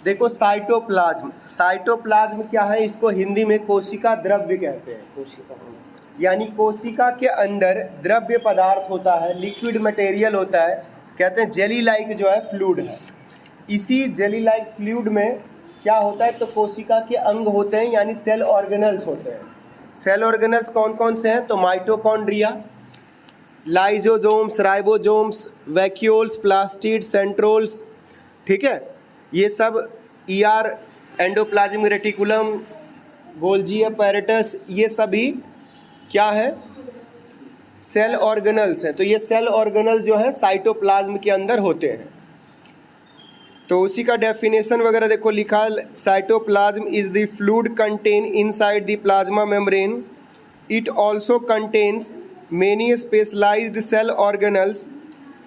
देखो cytoplasm, cytoplasm क्या है, इसको हिंदी में कोशिका द्रव्य कहते हैं। कोशिका यानी कोशिका के अंदर द्रव्य पदार्थ होता है, लिक्विड मटेरियल होता है, कहते हैं जेली लाइक जो है फ्लूइड है। इसी जेली लाइक फ्लूइड में क्या होता है, तो कोशिका के अंग होते हैं यानी सेल ऑर्गेनल्स होते हैं। सेल ऑर्गेनल्स कौन कौन से हैं, तो mitochondria, lysosomes, ribosomes, vacuoles, plastid, centrioles, ठीक है, ये सब ER, endoplasmic reticulum, Golgi apparatus, ये सभी क्या है, सेल ऑर्गेनल्स हैं। तो ये सेल ऑर्गेनल जो है साइटोप्लाज्म के अंदर होते हैं। तो उसी का डेफिनेशन वगैरह देखो लिखा, cytoplasm is the fluid content inside the plasma membrane, it also contains many specialised cell organelles,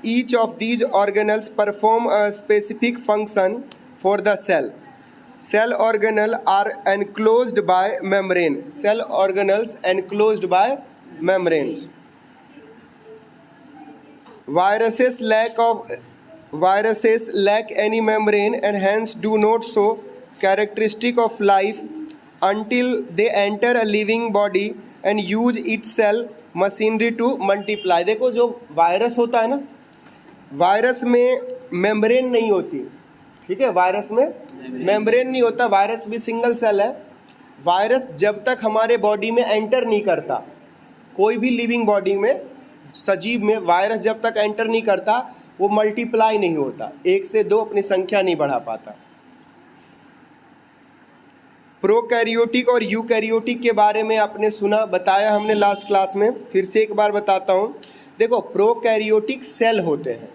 each of these organelles perform a specific function for the cell. Cell organelles are enclosed by membrane. Cell organelles enclosed by membranes. Viruses lack any membrane and hence do not show characteristic of life until they enter a living body and use its cell machinery to multiply. देखो जो virus होता है ना, virus में membrane नहीं होती, ठीक है, वायरस में मेम्ब्रेन नहीं होता, वायरस भी सिंगल सेल है। वायरस जब तक हमारे बॉडी में एंटर नहीं करता, कोई भी लिविंग बॉडी में, सजीव में वायरस जब तक एंटर नहीं करता वो मल्टीप्लाई नहीं होता, 1 से 2 अपनी संख्या नहीं बढ़ा पाता। प्रोकैरियोटिक और यूकैरियोटिक के बारे में आपने सुना, बताया हमने लास्ट क्लास में, फिर से एक बार बताता हूँ। देखो प्रोकैरियोटिक सेल होते हैं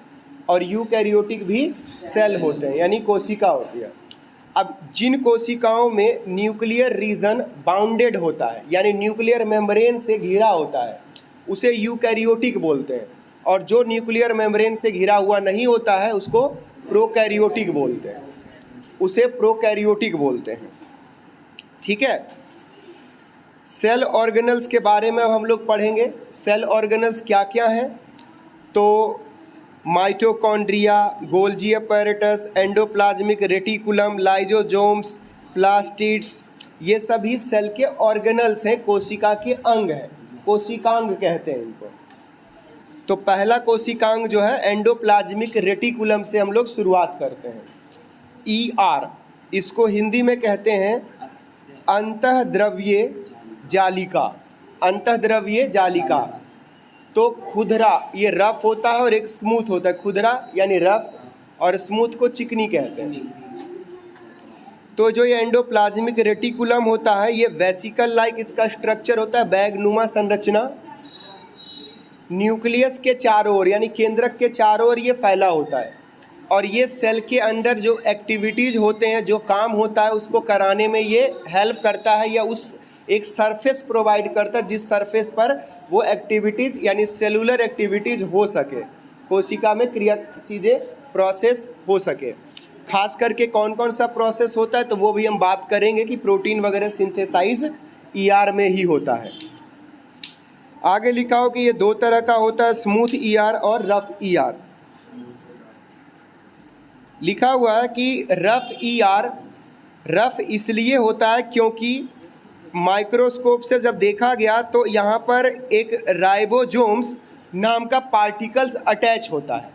और यूकैरियोटिक भी सेल होते हैं, यानी कोशिका होती है। अब जिन कोशिकाओं में न्यूक्लियर रीजन बाउंडेड होता है, यानी न्यूक्लियर मेम्ब्रेन से घिरा होता है, उसे यूकैरियोटिक बोलते हैं, और जो न्यूक्लियर मेम्ब्रेन से घिरा हुआ नहीं होता है उसको प्रोकैरियोटिक बोलते हैं, उसे प्रोकैरियोटिक बोलते हैं, ठीक है। सेल ऑर्गेनल्स के बारे में अब हम लोग पढ़ेंगे। सेल ऑर्गेनल्स क्या क्या हैं, तो mitochondria, Golgi apparatus, endoplasmic reticulum, lysosomes, plastids, ये सभी सेल के ऑर्गेनल्स हैं, कोशिका के अंग हैं, कोशिकांग कहते हैं इनको। तो पहला कोशिकांग जो है एंडोप्लाज्मिक रेटिकुलम से हम लोग शुरुआत करते हैं। ईआर, इसको हिंदी में कहते हैं अंतःद्रव्यीय जालिका, अंतःद्रव्यीय जालिका। तो खुदरा, ये रफ होता है और एक स्मूथ होता है, खुदरा यानी रफ और स्मूथ को चिकनी कहते हैं। तो जो ये एंडोप्लाज्मिक रेटिकुलम होता है ये वेसिकल लाइक इसका स्ट्रक्चर होता है, बैग नुमा संरचना, न्यूक्लियस के चारों ओर यानी केंद्रक के चारों ओर ये फैला होता है, और ये सेल के अंदर जो एक्टिविटीज़ होते हैं, जो काम होता है उसको कराने में ये हेल्प करता है, या उस एक सरफेस प्रोवाइड करता है जिस सरफेस पर वो एक्टिविटीज़ यानी सेलुलर एक्टिविटीज़ हो सके, कोशिका में क्रिया चीज़ें प्रोसेस हो सके। खास करके कौन कौन सा प्रोसेस होता है तो वो भी हम बात करेंगे कि प्रोटीन वगैरह सिंथेसाइज ईआर में ही होता है। आगे लिखा हो कि ये 2 तरह का होता है, स्मूथ ईआर और रफ ईआर। लिखा हुआ है कि रफ ईआर रफ इसलिए होता है क्योंकि माइक्रोस्कोप से जब देखा गया तो यहाँ पर एक राइबोसोम्स नाम का पार्टिकल्स अटैच होता है,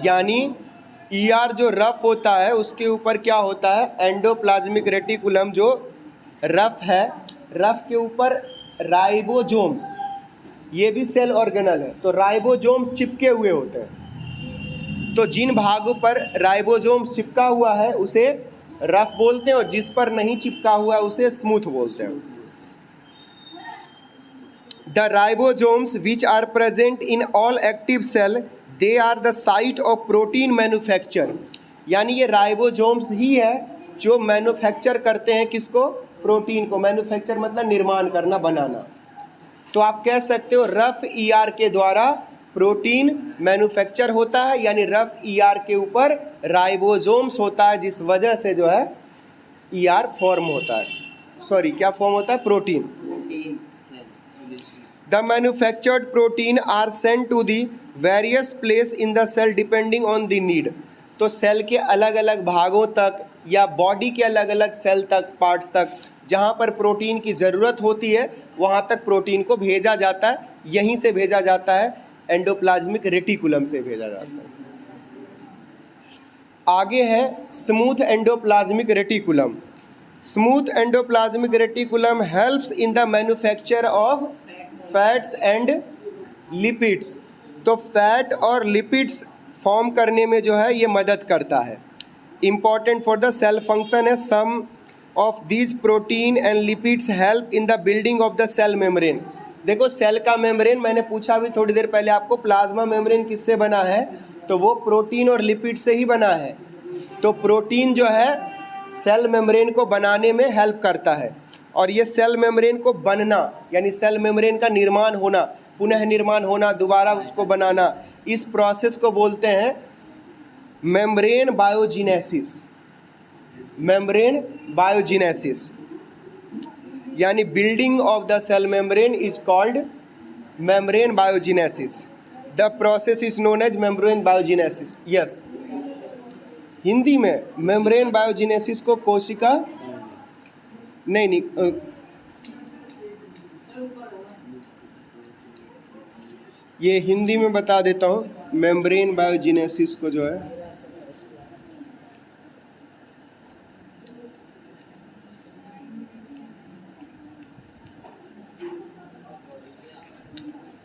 यानी ईआर जो रफ होता है उसके ऊपर क्या होता है, एंडोप्लाज्मिक रेटिकुलम जो रफ है, रफ के ऊपर राइबोसोम्स, ये भी सेल ऑर्गेनल है, तो राइबोसोम्स चिपके हुए होते हैं। तो जिन भागों पर राइबोसोम्स चिपका हुआ है उसे रफ बोलते हैं, और जिस पर नहीं चिपका हुआ है उसे स्मूथ बोलते हैं। The ribosomes which are present in all active cell they are the site of protein manufacture, यानी ये राइबोसोम्स ही है जो मैन्युफैक्चर करते हैं किसको, प्रोटीन को। मैन्युफैक्चर मतलब निर्माण करना, बनाना। तो आप कह सकते हो रफ ईआर के द्वारा प्रोटीन मैन्युफैक्चर होता है, यानी रफ ईआर के ऊपर राइबोसोम्स होता है, जिस वजह से जो है ईआर फॉर्म होता है, सॉरी क्या फॉर्म होता है, protein. The manufactured protein are sent to the various place in the cell depending on the need. तो सेल के अलग अलग भागों तक या बॉडी के अलग अलग सेल तक, पार्ट्स तक, जहाँ पर प्रोटीन की ज़रूरत होती है वहाँ तक प्रोटीन को भेजा जाता है। यहीं से भेजा जाता है, एंडोप्लाज्मिक रेटिकुलम से भेजा जाता है। आगे है smooth endoplasmic reticulum. Smooth endoplasmic reticulum helps in the manufacture of fats and lipids. तो फैट और लिपिड्स फॉर्म करने में जो है ये मदद करता है। Important for the cell function है some of these protein and lipids help in the building of the cell membrane. देखो सेल का मेम्ब्रेन मैंने पूछा भी थोड़ी देर पहले आपको, प्लाज्मा मेम्ब्रेन किससे बना है, तो वो प्रोटीन और लिपिड से ही बना है। तो प्रोटीन जो है सेल मेम्ब्रेन को बनाने में हेल्प करता है, और ये सेल मेम्ब्रेन को बनना यानी सेल मेम्ब्रेन का निर्माण होना, पुनः निर्माण होना, दोबारा उसको बनाना, इस प्रोसेस को बोलते हैं मेम्ब्रेन बायोजिनेसिस। मेम्ब्रेन बायोजिनेसिस यानी building of the cell membrane is called membrane biogenesis. The process is known as membrane biogenesis. Yes, Hindi में मेम्ब्रेन बायोजिनेसिस को कोशिका नहीं ये हिंदी में बता देता हूँ। मेम्ब्रेन बायोजिनेसिस को जो है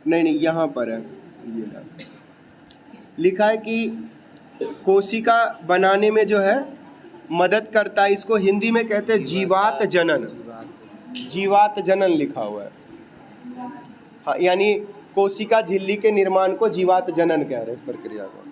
नहीं यहाँ पर है, ये लिखा है कि कोशिका बनाने में जो है मदद करता है। इसको हिंदी में कहते हैं जीवात जनन। जीवात जनन लिखा हुआ है, हाँ, यानी कोशिका झिल्ली के निर्माण को जीवात जनन कह रहे हैं इस प्रक्रिया को।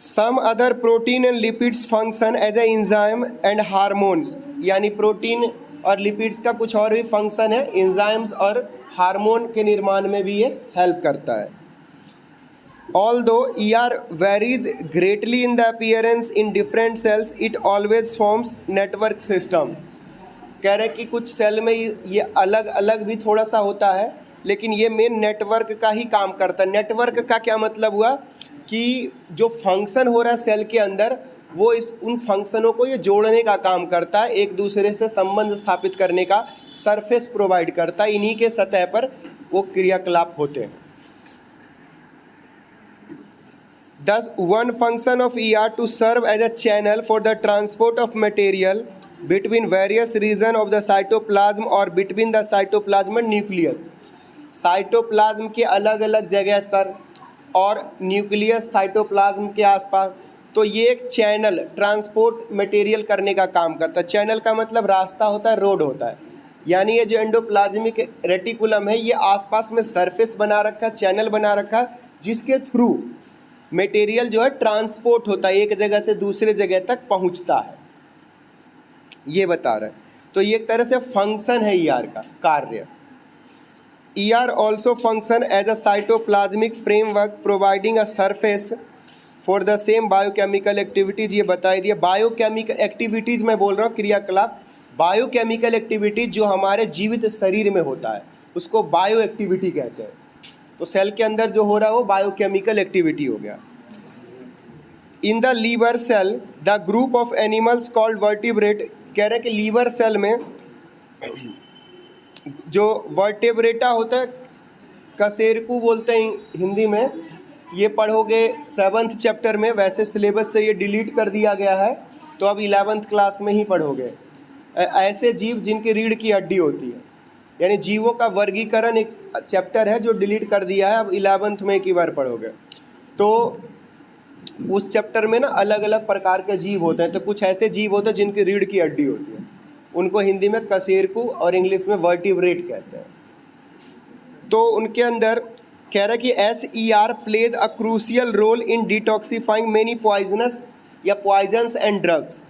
Some other protein and lipids function as a enzyme and hormones, यानी प्रोटीन और लिपिड्स का कुछ और भी फंक्शन है, एंजाइम्स और हार्मोन के निर्माण में भी ये हेल्प करता है। Although ER varies greatly in the appearance in different cells, it always forms network system। कह रहे कि कुछ सेल में ये अलग अलग भी थोड़ा सा होता है, लेकिन ये मेन नेटवर्क का ही काम करता है। नेटवर्क का क्या मतलब हुआ कि जो फंक्शन हो रहा है सेल के अंदर, वो उन फंक्शनों को ये जोड़ने का काम करता है, एक दूसरे से संबंध स्थापित करने का सरफेस प्रोवाइड करता है। इन्हीं के सतह पर वो क्रियाकलाप होते हैं। Thus, one function of ER to serve as a channel for the transport of material between various regions of the cytoplasm or between the cytoplasm and nucleus। Cytoplasm के अलग अलग जगह पर और न्यूक्लियस साइटोप्लाज्म के आसपास, तो ये एक चैनल ट्रांसपोर्ट मटेरियल करने का काम करता है। चैनल का मतलब रास्ता होता है, रोड होता है। यानी ये जो एंडोप्लाज्मिक रेटिकुलम है, ये आसपास में सरफेस बना रखा, चैनल बना रखा, जिसके थ्रू मटेरियल जो है ट्रांसपोर्ट होता है, एक जगह से दूसरे जगह तक पहुंचता है, ये बता रहे हैं। तो ये एक तरह से फंक्शन है ईआर का कार्य। ER also function as a cytoplasmic framework providing a surface for the same biochemical activities. ये बताई दिया। बायोकेमिकल एक्टिविटीज़ मैं बोल रहा हूँ, क्रियाकलाप। बायोकेमिकल एक्टिविटीज़ जो हमारे जीवित शरीर में होता है उसको बायो एक्टिविटी कहते हैं। तो सेल के अंदर जो हो रहा है वो बायोकेमिकल एक्टिविटी हो गया। In the liver cell the group of animals called vertebrate. कह रहे हैं कि लीवर सेल में जो वर्टेब्रेटा होता है, कशेरुकी बोलते हैं हिंदी में, ये पढ़ोगे 7th चैप्टर में। वैसे सिलेबस से ये डिलीट कर दिया गया है, तो अब 11th क्लास में ही पढ़ोगे। ऐसे जीव जिनकी रीढ़ की हड्डी होती है, यानी जीवों का वर्गीकरण एक चैप्टर है जो डिलीट कर दिया है, अब 11th में एक ही बार पढ़ोगे। तो उस चैप्टर में ना अलग अलग प्रकार के जीव होते हैं। तो कुछ ऐसे जीव होते हैं जिनकी रीढ़ की हड्डी होती है, उनको हिंदी में कशेरुकी और इंग्लिश में वर्टिब्रेट कहते हैं। तो उनके अंदर कह रहा है कि SER plays a crucial role in detoxifying many poisonous या पॉइजन्स एंड ड्रग्स।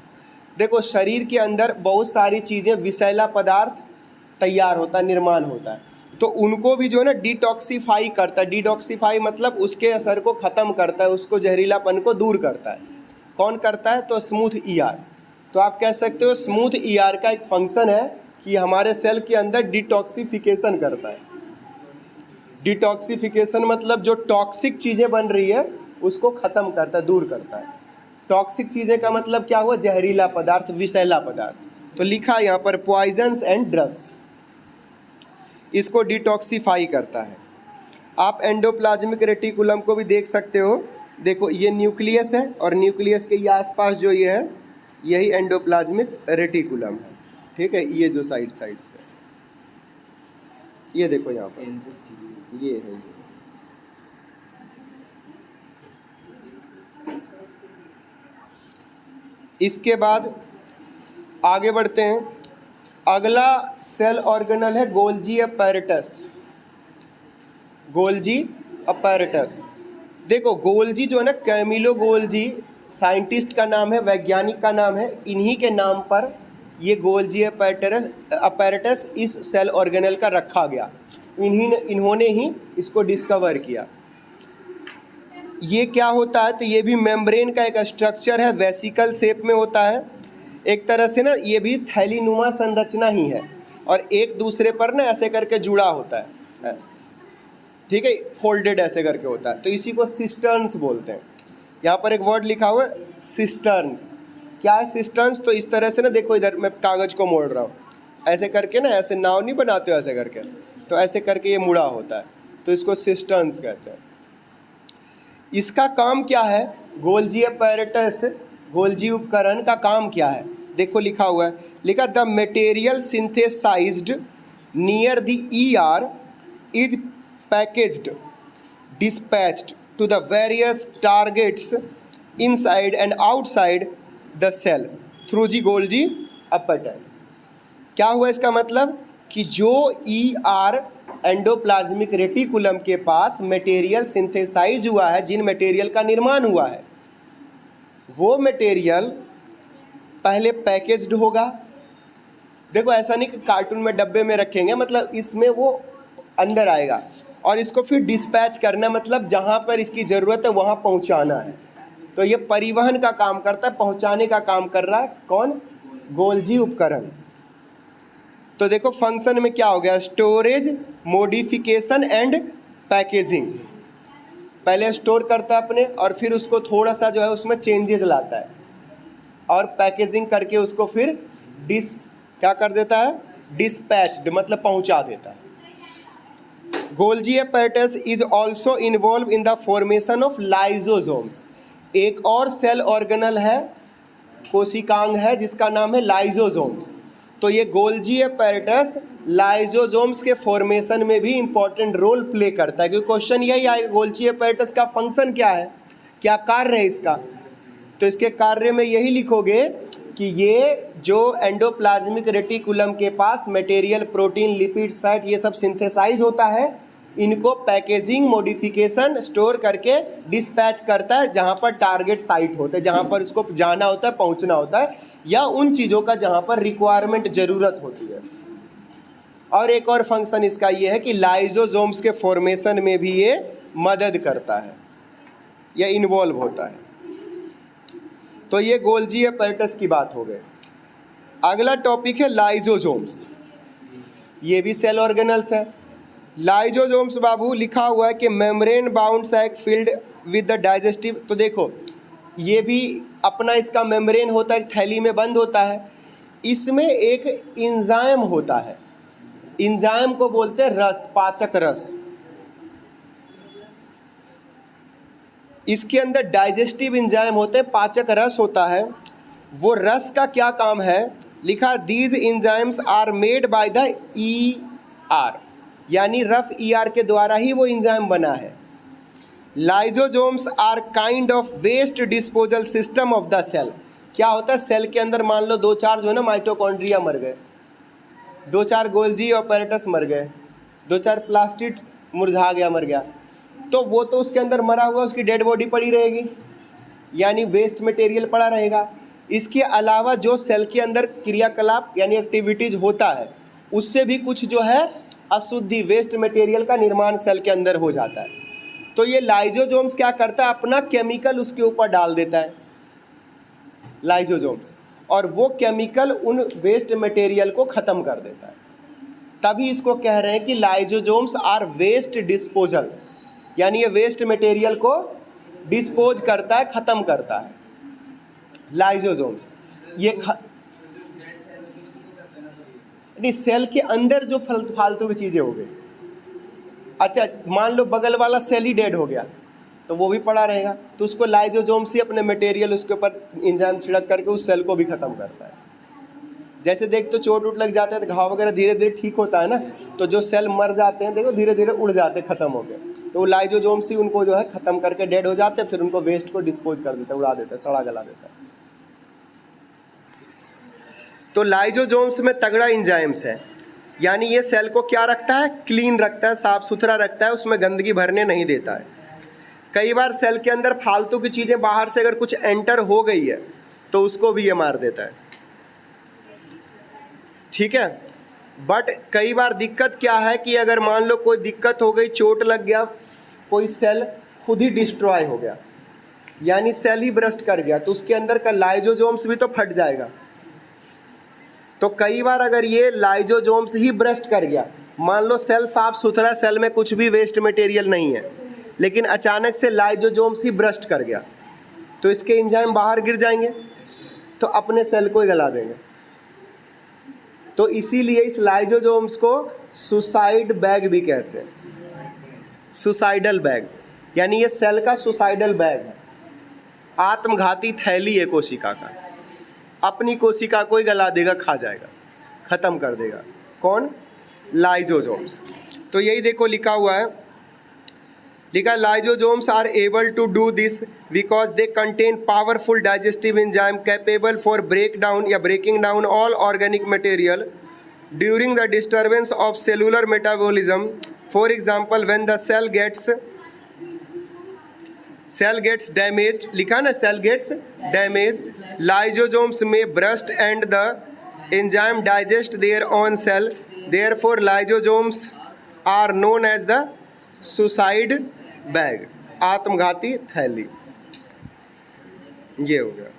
देखो शरीर के अंदर बहुत सारी चीज़ें, विषैला पदार्थ तैयार होता है, निर्माण होता है, तो उनको भी जो है ना डिटॉक्सिफाई करता है। डिटॉक्सिफाई मतलब उसके असर को ख़त्म करता है, उसको जहरीलापन को दूर करता है। कौन करता है? तो स्मूथ ER। तो आप कह सकते हो स्मूथ ER का एक फंक्शन है कि हमारे सेल के अंदर डिटॉक्सिफिकेशन करता है। डिटॉक्सिफिकेशन मतलब जो टॉक्सिक चीज़ें बन रही है उसको ख़त्म करता है, दूर करता है। टॉक्सिक चीज़ें का मतलब क्या हुआ, जहरीला पदार्थ, विषैला पदार्थ। तो लिखा है यहाँ पर पॉइजन्स एंड ड्रग्स, इसको डिटॉक्सिफाई करता है। आप एंडोप्लाज्मिक रेटिकुलम को भी देख सकते हो, देखो ये न्यूक्लियस है और न्यूक्लियस के ये आसपास जो ये है यही एंडोप्लाज्मिक रेटिकुलम है, ठीक है। ये जो साइड से ये देखो यहाँ पर ये है, इसके बाद आगे बढ़ते हैं। अगला सेल ऑर्गेनल है गोल्जी अपैरेटस। गोल्जी अपैरेटस, देखो गोल्जी जो है ना, कैमिलो गोल्जी साइंटिस्ट का नाम है, वैज्ञानिक का नाम है, इन्हीं के नाम पर ये गोल्जी अपैरेटस इस सेल ऑर्गेनल का रखा गया। इन्होंने ही इसको डिस्कवर किया। ये क्या होता है, तो ये भी मेम्ब्रेन का एक स्ट्रक्चर है, वेसिकल शेप में होता है। एक तरह से ना ये भी थैलीनुमा संरचना ही है और एक दूसरे पर ना ऐसे करके जुड़ा होता है, ठीक है, फोल्डेड ऐसे करके होता है। तो इसी को सिस्टर्न्स बोलते हैं। यहाँ पर एक वर्ड लिखा हुआ है सिस्टर्न्स। क्या है सिस्टर्न्स, तो इस तरह से ना देखो, इधर मैं कागज़ को मोड़ रहा हूँ ऐसे करके ना, ऐसे नाव नहीं बनाते हो ऐसे करके, तो ऐसे करके ये मुड़ा होता है, तो इसको सिस्टर्न्स कहते हैं। इसका काम क्या है, गोल्जी अपैरेटस, गोल्जी उपकरण का काम क्या है, देखो लिखा हुआ है, लिखा the material synthesised near the ER is packaged dispatched to the various targets inside and outside the cell through the Golgi apparatus। क्या हुआ इसका मतलब कि जो ER एंडोप्लाज्मिक रेटिकुलम के पास मटेरियल सिंथेसाइज हुआ है, जिन मटेरियल का निर्माण हुआ है, वो मटेरियल पहले पैकेज्ड होगा। देखो ऐसा नहीं कि कार्टून में डब्बे में रखेंगे, मतलब इसमें वो अंदर आएगा और इसको फिर डिस्पैच करना, मतलब जहाँ पर इसकी ज़रूरत है वहाँ पहुँचाना है। तो ये परिवहन का काम करता है, पहुँचाने का काम कर रहा है कौन, गोल्जी उपकरण। तो देखो फंक्शन में क्या हो गया, स्टोरेज, मॉडिफिकेशन एंड पैकेजिंग। पहले स्टोर करता है अपने और फिर उसको थोड़ा सा जो है उसमें चेंजेस लाता है और पैकेजिंग करके उसको फिर क्या कर देता है, डिस्पैच्ड, मतलब पहुँचा देता है। Golgi apparatus is also involve in the formation of lysosomes. एक और सेल ऑर्गेनल है, कोशिकांग है, जिसका नाम है लाइजोसोम्स। तो ये गोल्जी apparatus लाइजोसोम्स के फॉर्मेशन में भी इंपॉर्टेंट रोल प्ले करता है, क्योंकि क्वेश्चन यही आएगा गोल्जी apparatus का फंक्शन क्या है, क्या कार्य है इसका। तो इसके कार्य में यही लिखोगे कि ये जो एंडोप्लाज्मिक रेटिकुलम के पास मटेरियल, प्रोटीन, लिपिड्स, फैट, ये सब सिंथेसाइज होता है, इनको पैकेजिंग, मॉडिफिकेशन, स्टोर करके डिस्पैच करता है जहाँ पर टारगेट साइट होता है, जहाँ पर उसको जाना होता है, पहुँचना होता है, या उन चीज़ों का जहाँ पर रिक्वायरमेंट ज़रूरत होती है। और एक और फंक्शन इसका ये है कि लाइजोसोम्स के फॉर्मेशन में भी ये मदद करता है या इन्वॉल्व होता है। तो ये गोल्जी apparatus की बात हो गई। अगला टॉपिक है लाइजोसोम्स। ये भी सेल ऑर्गेनल्स है। लाइजोसोम्स बाबू लिखा हुआ है कि membrane bound sac filled with the digestive. तो देखो ये भी अपना इसका मेम्ब्रेन होता है, थैली में बंद होता है। इसमें एक इंजाइम होता है, इंजाइम को बोलते हैं रस, पाचक रस। इसके अंदर डाइजेस्टिव इंजाइम होते हैं, पाचक रस होता है। वो रस का क्या काम है, लिखा these enzymes are made by the ER, यानी रफ ER के द्वारा ही वो इंजाइम बना है। Lysosomes are kind of waste disposal system of the cell. क्या होता है, सेल के अंदर मान लो 2-4 जो है ना माइटोकॉन्ड्रिया मर गए, 2-4 गोल्जी apparatus मर गए, 2-4 प्लास्टिड मुरझा गया, मर गया, तो वो तो उसके अंदर मरा हुआ, उसकी डेड बॉडी पड़ी रहेगी, यानी वेस्ट मटेरियल पड़ा रहेगा। इसके अलावा जो सेल के अंदर क्रियाकलाप यानी एक्टिविटीज होता है, उससे भी कुछ जो है अशुद्धि, वेस्ट मटेरियल का निर्माण सेल के अंदर हो जाता है। तो ये लाइजोसोम्स क्या करता है, अपना केमिकल उसके ऊपर डाल देता है लाइजोसोम्स, और वो केमिकल उन वेस्ट मटेरियल को ख़त्म कर देता है। तभी इसको कह रहे हैं कि लाइजोसोम्स आर वेस्ट डिस्पोजल, यानी ये वेस्ट मटेरियल को डिस्पोज करता है, खत्म करता है। लाइजोसोम्स ये नहीं, सेल के अंदर जो फालतू की चीजें हो गई। अच्छा मान लो बगल वाला सेल ही डेड हो गया तो वो भी पड़ा रहेगा, तो उसको लाइजोसोम्स ही अपने मटेरियल उसके ऊपर एंजाइम छिड़क करके उस सेल को भी खत्म करता है। जैसे देख तो चोट उट लग जाते हैं तो घाव वगैरह धीरे धीरे ठीक होता है ना, तो जो सेल मर जाते हैं देखो धीरे धीरे उड़ जाते हैं, खत्म हो गए, तो वो लाइजोसोम्स ही उनको जो है खत्म करके डेड हो जाते हैं, फिर उनको वेस्ट को डिस्पोज कर देते हैं, उड़ा देते हैं, सड़ा गला देता है। तो लाइजोसोम्स में तगड़ा एंजाइम्स है, यानी ये सेल को क्या रखता है, क्लीन रखता है, साफ सुथरा रखता है, उसमें गंदगी भरने नहीं देता है। कई बार सेल के अंदर फालतू की चीज़ें बाहर से अगर कुछ एंटर हो गई है तो उसको भी ये मार देता है, ठीक है। बट कई बार दिक्कत क्या है कि अगर मान लो कोई दिक्कत हो गई, चोट लग गया, कोई सेल खुद ही डिस्ट्रॉय हो गया, यानी सेल ही ब्रस्ट कर गया, तो उसके अंदर का लाइजोसोम्स भी तो फट जाएगा। तो कई बार अगर ये लाइजोसोम्स ही ब्रस्ट कर गया, मान लो सेल साफ सुथरा, सेल में कुछ भी वेस्ट मटेरियल नहीं है, लेकिन अचानक से लाइजोसोम्स ही ब्रस्ट कर गया, तो इसके एंजाइम बाहर गिर जाएंगे तो अपने सेल को ही गला देंगे। तो इसीलिए इस लाइजोसोम्स को सुसाइड बैग भी कहते हैं, सुसाइडल बैग, यानी ये सेल का सुसाइडल बैग है, आत्मघाती थैली है कोशिका का, अपनी कोशिका को ही गला देगा, खा जाएगा, खत्म कर देगा। कौन? लाइजोसोम्स। तो यही देखो लिखा हुआ है, लिखा lysosomes are able to do this because they contain powerful digestive enzyme capable for break down या breaking down all organic material during the disturbance of cellular metabolism. For example when the cell gets damaged, लिखा ना, cell gets damage, lysosomes may burst and the enzyme digest their own cell, therefore lysosomes are known as the suicide bag, आत्मघाती थैली। ये हो गया।